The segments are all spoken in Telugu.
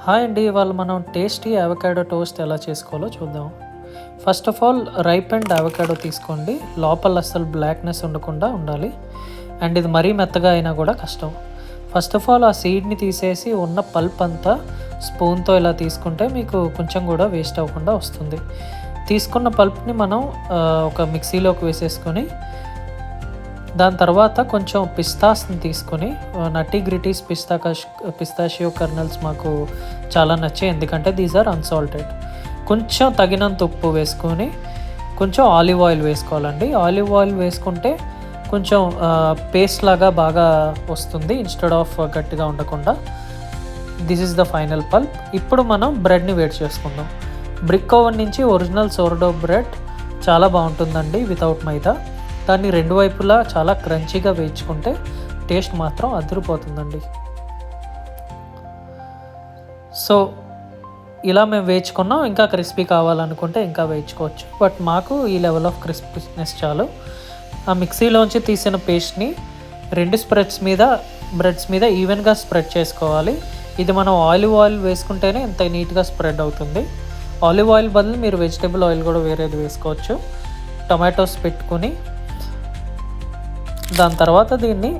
హాయ్ అండి, ఇవాళ మనం టేస్టీ అవకాడో టోస్ట్ ఎలా చేసుకోవాలో చూద్దాం. First of all ripe and avocado తీసుకోండి. లోపల అస్సలు బ్లాక్నెస్ ఉండకుండా ఉండాలి. అండ్ ఇది మరీ మెత్తగా అయినా కూడా కష్టం. ఫస్ట్ ఆఫ్ ఆల్ ఆ సీడ్ని తీసేసి ఉన్న పల్ప్ అంతా స్పూన్తో ఇలా తీసుకుంటే మీకు కొంచెం కూడా వేస్ట్ అవ్వకుండా వస్తుంది. తీసుకున్న పల్ప్ని మనం ఒక మిక్సీలోకి వేసేసుకొని దాని తర్వాత కొంచెం పిస్తాస్ని తీసుకొని నటీ గ్రిటీస్ పిస్తాషియో కర్నల్స్ మాకు చాలా నచ్చాయి, ఎందుకంటే దీస్ ఆర్ అన్సాల్టెడ్. కొంచెం తగినంత ఉప్పు వేసుకొని కొంచెం ఆలివ్ ఆయిల్ వేసుకోవాలండి. ఆలివ్ ఆయిల్ వేసుకుంటే కొంచెం పేస్ట్ లాగా బాగా వస్తుంది ఇన్స్టెడ్ ఆఫ్ గట్టిగా ఉండకుండా. This is the final pulp. ఇప్పుడు మనం బ్రెడ్ని వేడి చేసుకుందాం. బ్రిక్ ఓవెన్ నుంచి ఒరిజినల్ సోర్డో బ్రెడ్ చాలా బాగుంటుందండి వితౌట్ మైదా. దాన్ని రెండు వైపులా చాలా క్రంచీగా వేయించుకుంటే టేస్ట్ మాత్రం అదిరిపోతుందండి. సో ఇలా మేము వేయించుకున్నాం. ఇంకా క్రిస్పీ కావాలనుకుంటే ఇంకా వేయించుకోవచ్చు, బట్ మాకు ఈ లెవెల్ ఆఫ్ క్రిస్పీనెస్ చాలు. ఆ మిక్సీలోంచి తీసిన పేస్ట్ని రెండు బ్రెడ్స్ మీద ఈవెన్గా స్ప్రెడ్ చేసుకోవాలి. ఇది మనం ఆలివ్ ఆయిల్ వేసుకుంటేనే ఇంత నీట్గా స్ప్రెడ్ అవుతుంది. ఆలివ్ ఆయిల్ బదులు మీరు వెజిటేబుల్ ఆయిల్ కూడా వేరేది వేసుకోవచ్చు. టొమాటోస్ పెట్టుకుని దాని తర్వాత దీన్ని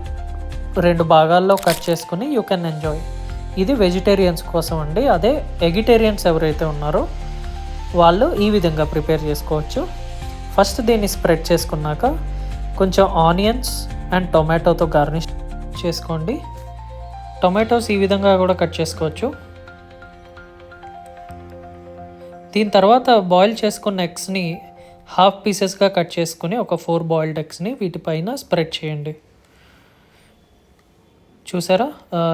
రెండు భాగాల్లో కట్ చేసుకుని యూ కెన్ ఎంజాయ్. ఇది వెజిటేరియన్స్ కోసం అండి. అదే ఎగిటేరియన్స్ ఎవరైతే ఉన్నారో వాళ్ళు ఈ విధంగా ప్రిపేర్ చేసుకోవచ్చు. ఫస్ట్ దీన్ని స్ప్రెడ్ చేసుకున్నాక కొంచెం ఆనియన్స్ అండ్ టొమాటోతో గార్నిష్ చేసుకోండి. టొమాటోస్ ఈ విధంగా కూడా కట్ చేసుకోవచ్చు. దీని తర్వాత బాయిల్ చేసుకున్న ఎగ్స్ని హాఫ్ పీసెస్గా కట్ చేసుకుని ఒక 4 బాయిల్డ్ ఎగ్స్ని వీటిపైన స్ప్రెడ్ చేయండి. చూసారా,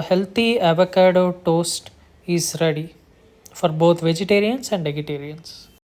healthy avocado toast is ready for both vegetarians and ఎగిటేరియన్స్.